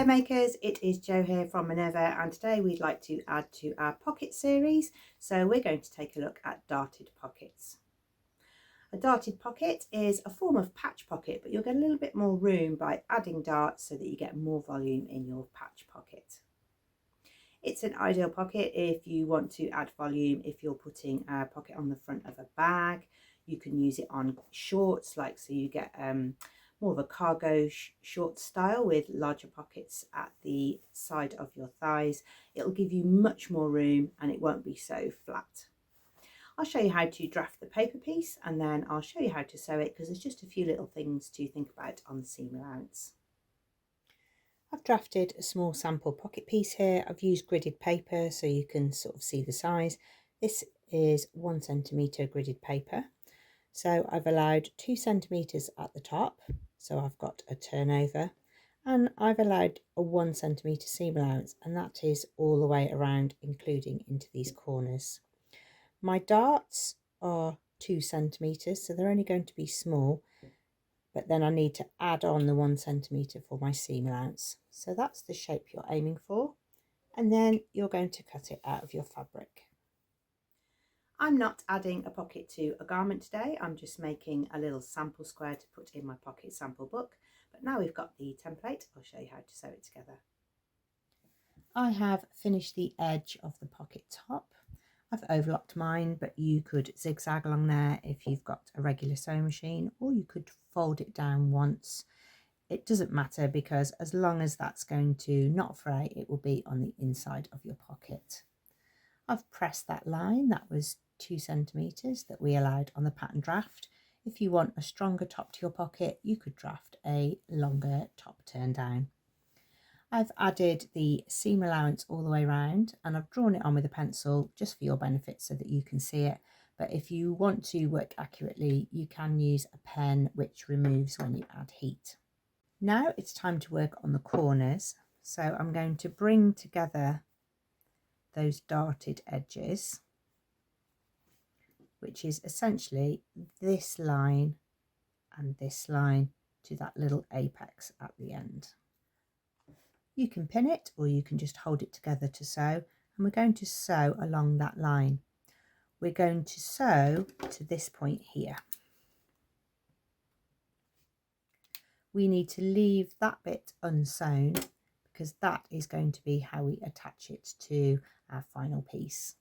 there makers, it is Jo here from Minerva, and today we'd like to add to our pocket series. So we're going to take a look at darted pockets. A darted pocket is a form of patch pocket, but you'll get a little bit more room by adding darts so that you get more volume in your patch pocket. It's an ideal pocket if you want to add volume. If you're putting a pocket on the front of a bag, you can use it on shorts, like so you get more of a cargo short style with larger pockets at the side of your thighs. It'll give you much more room and it won't be so flat. I'll show you how to draft the paper piece and then I'll show you how to sew it, because there's just a few little things to think about on the seam allowance. I've drafted a small sample pocket piece here. I've used gridded paper so you can sort of see the size. This is 1 centimetre gridded paper. So I've allowed 2 centimetres at the top, so I've got a turnover, and I've allowed a 1 centimetre seam allowance, and that is all the way around, including into these corners. My darts are 2 centimetres, so they're only going to be small, but then I need to add on the 1 centimetre for my seam allowance. So that's the shape you're aiming for, and then you're going to cut it out of your fabric. I'm not adding a pocket to a garment today, I'm just making a little sample square to put in my pocket sample book. But now we've got the template, I'll show you how to sew it together. I have finished the edge of the pocket top. I've overlocked mine, but you could zigzag along there if you've got a regular sewing machine, or you could fold it down once. It doesn't matter, because as long as that's going to not fray, it will be on the inside of your pocket. I've pressed that line, that was 2 centimetres that we allowed on the pattern draft. If you want a stronger top to your pocket, you could draft a longer top turn down. I've added the seam allowance all the way around, and I've drawn it on with a pencil just for your benefit so that you can see it. But if you want to work accurately, you can use a pen, which removes when you add heat. Now it's time to work on the corners. So I'm going to bring together those darted edges, which is essentially this line and this line to that little apex at the end. You can pin it or you can just hold it together to sew, and we're going to sew along that line. We're going to sew to this point here. We need to leave that bit unsewn, because that is going to be how we attach it to our final piece.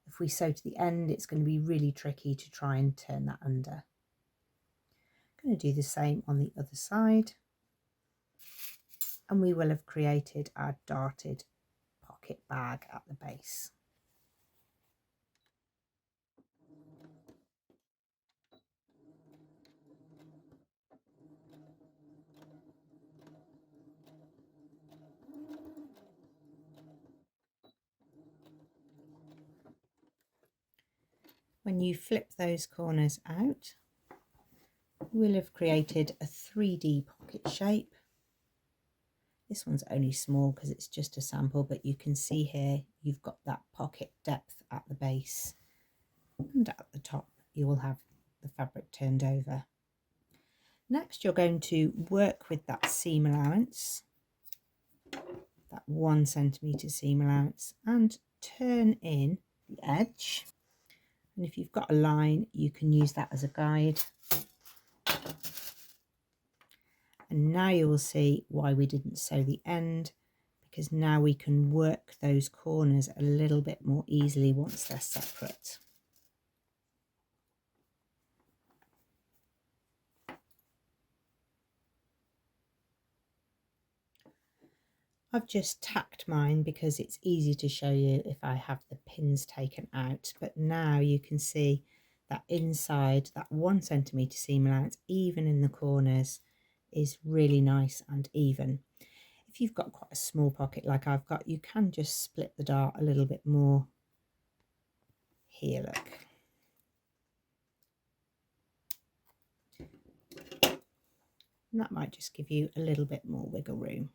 If we sew to the end, it's going to be really tricky to try and turn that under. I'm going to do the same on the other side, and we will have created our darted pocket bag at the base. When you flip those corners out, we'll have created a 3D pocket shape. This one's only small because it's just a sample, but you can see here you've got that pocket depth at the base, and at the top you will have the fabric turned over. Next, you're going to work with that seam allowance, that 1 centimetre seam allowance, and turn in the edge. And if you've got a line, you can use that as a guide. And now you will see why we didn't sew the end, because now we can work those corners a little bit more easily once they're separate. I've just tacked mine because it's easy to show you if I have the pins taken out, but now you can see that inside, that 1 centimetre seam allowance, even in the corners, is really nice and even. If you've got quite a small pocket like I've got, you can just split the dart a little bit more. Here, look. And that might just give you a little bit more wiggle room.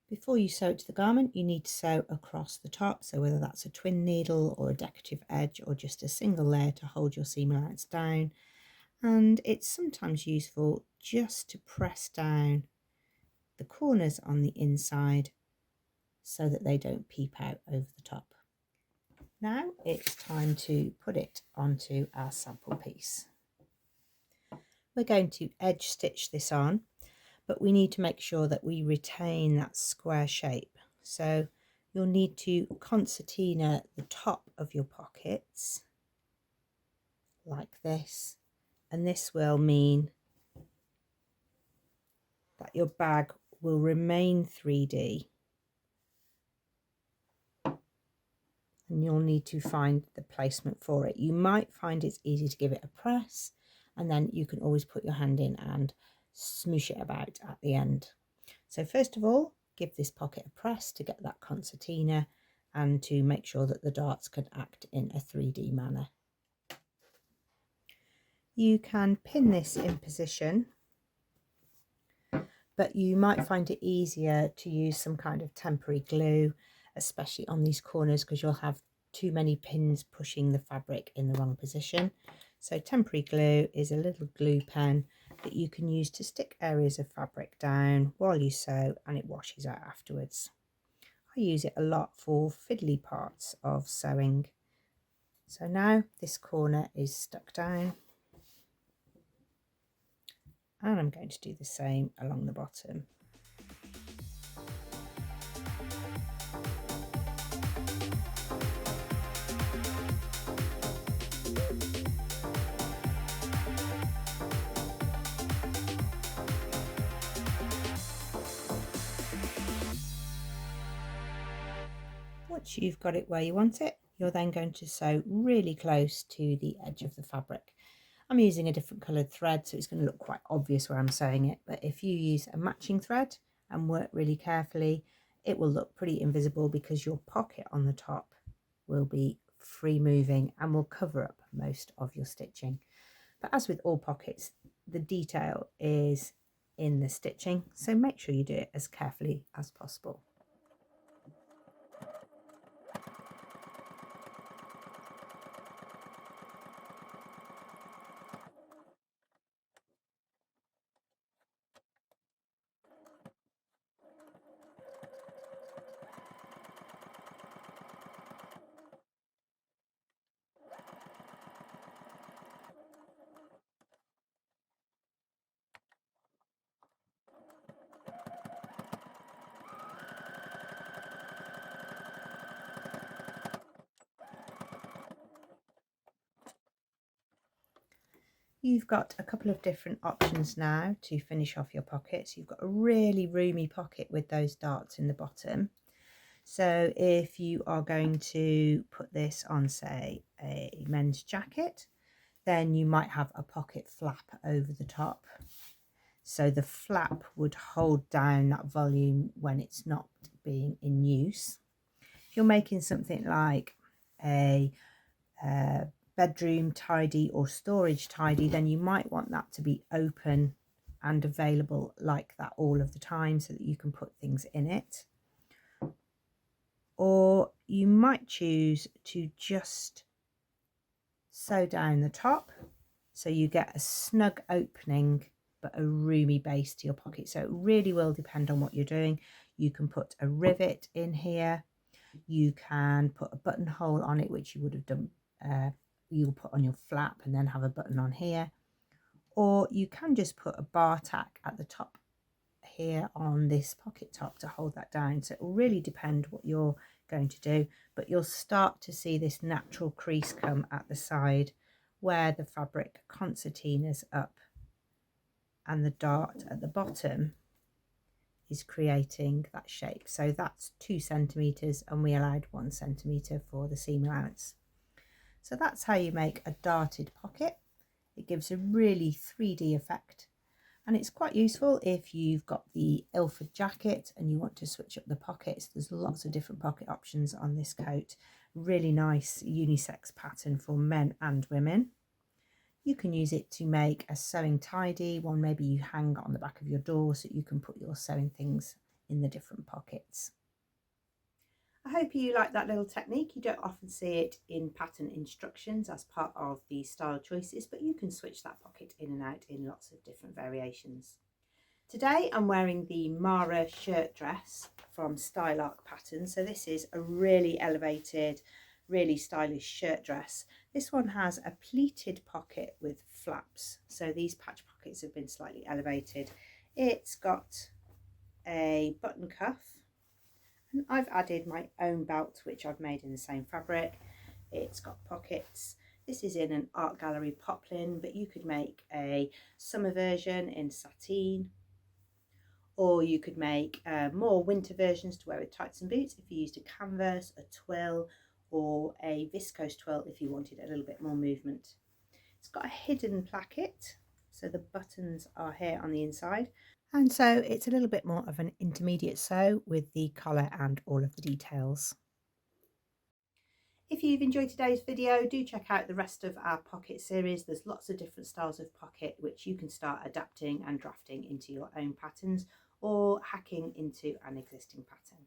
Before you sew it to the garment, you need to sew across the top, so whether that's a twin needle or a decorative edge or just a single layer to hold your seam allowance down. And it's sometimes useful just to press down the corners on the inside so that they don't peep out over the top. Now it's time to put it onto our sample piece. We're going to edge stitch this on, but we need to make sure that we retain that square shape. So you'll need to concertina the top of your pockets like this, and this will mean that your bag will remain 3D, and you'll need to find the placement for it. You might find it's easy to give it a press, and then you can always put your hand in and smoosh it about at the end. So first of all, give this pocket a press to get that concertina and to make sure that the darts can act in a 3D manner. You can pin this in position, but you might find it easier to use some kind of temporary glue, especially on these corners, because you'll have too many pins pushing the fabric in the wrong position. So temporary glue is a little glue pen that you can use to stick areas of fabric down while you sew, and it washes out afterwards. I use it a lot for fiddly parts of sewing. So now this corner is stuck down, and I'm going to do the same along the bottom. Once you've got it where you want it, you're then going to sew really close to the edge of the fabric. I'm using a different coloured thread, so it's going to look quite obvious where I'm sewing it, but if you use a matching thread and work really carefully, it will look pretty invisible because your pocket on the top will be free moving and will cover up most of your stitching. But as with all pockets, the detail is in the stitching, so make sure you do it as carefully as possible. You've got a couple of different options now to finish off your pockets. You've got a really roomy pocket with those darts in the bottom. So if you are going to put this on, say, a men's jacket, then you might have a pocket flap over the top. So the flap would hold down that volume when it's not being in use. If you're making something like a bedroom tidy or storage tidy, then you might want that to be open and available like that all of the time so that you can put things in it. Or you might choose to just sew down the top so you get a snug opening but a roomy base to your pocket. So it really will depend on what you're doing. You can put a rivet in here, you can put a buttonhole on it, which you would have done, you'll put on your flap and then have a button on here, or you can just put a bar tack at the top here on this pocket top to hold that down. So it will really depend what you're going to do, but you'll start to see this natural crease come at the side where the fabric concertinas up and the dart at the bottom is creating that shape. So that's 2 centimeters, and we allowed 1 centimeter for the seam allowance. So that's how you make a darted pocket. It gives a really 3D effect, and it's quite useful if you've got the Ilford jacket and you want to switch up the pockets. There's lots of different pocket options on this coat. Really nice unisex pattern for men and women. You can use it to make a sewing tidy, one maybe you hang on the back of your door so you can put your sewing things in the different pockets. I hope you like that little technique. You don't often see it in pattern instructions as part of the style choices, but you can switch that pocket in and out in lots of different variations. Today I'm wearing the Mara shirt dress from Stylark Patterns. So this is a really elevated, really stylish shirt dress. This one has a pleated pocket with flaps. So these patch pockets have been slightly elevated. It's got a button cuff, and I've added my own belt, which I've made in the same fabric. It's got pockets. This is in an art gallery poplin, but you could make a summer version in sateen, or you could make more winter versions to wear with tights and boots if you used a canvas, a twill, or a viscose twill if you wanted a little bit more movement. It's got a hidden placket, so the buttons are here on the inside, and so it's a little bit more of an intermediate sew with the collar and all of the details. If you've enjoyed today's video, do check out the rest of our pocket series. There's lots of different styles of pocket which you can start adapting and drafting into your own patterns or hacking into an existing pattern.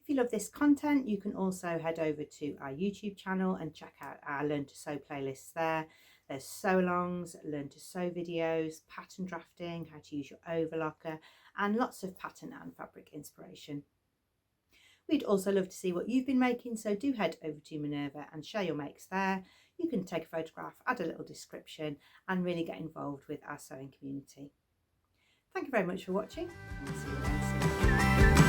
If you love this content, you can also head over to our YouTube channel and check out our Learn to Sew playlists there. There's sew alongs, learn to sew videos, pattern drafting, how to use your overlocker, and lots of pattern and fabric inspiration. We'd also love to see what you've been making, so do head over to Minerva and share your makes there. You can take a photograph, add a little description, and really get involved with our sewing community. Thank you very much for watching, and we'll see you again soon.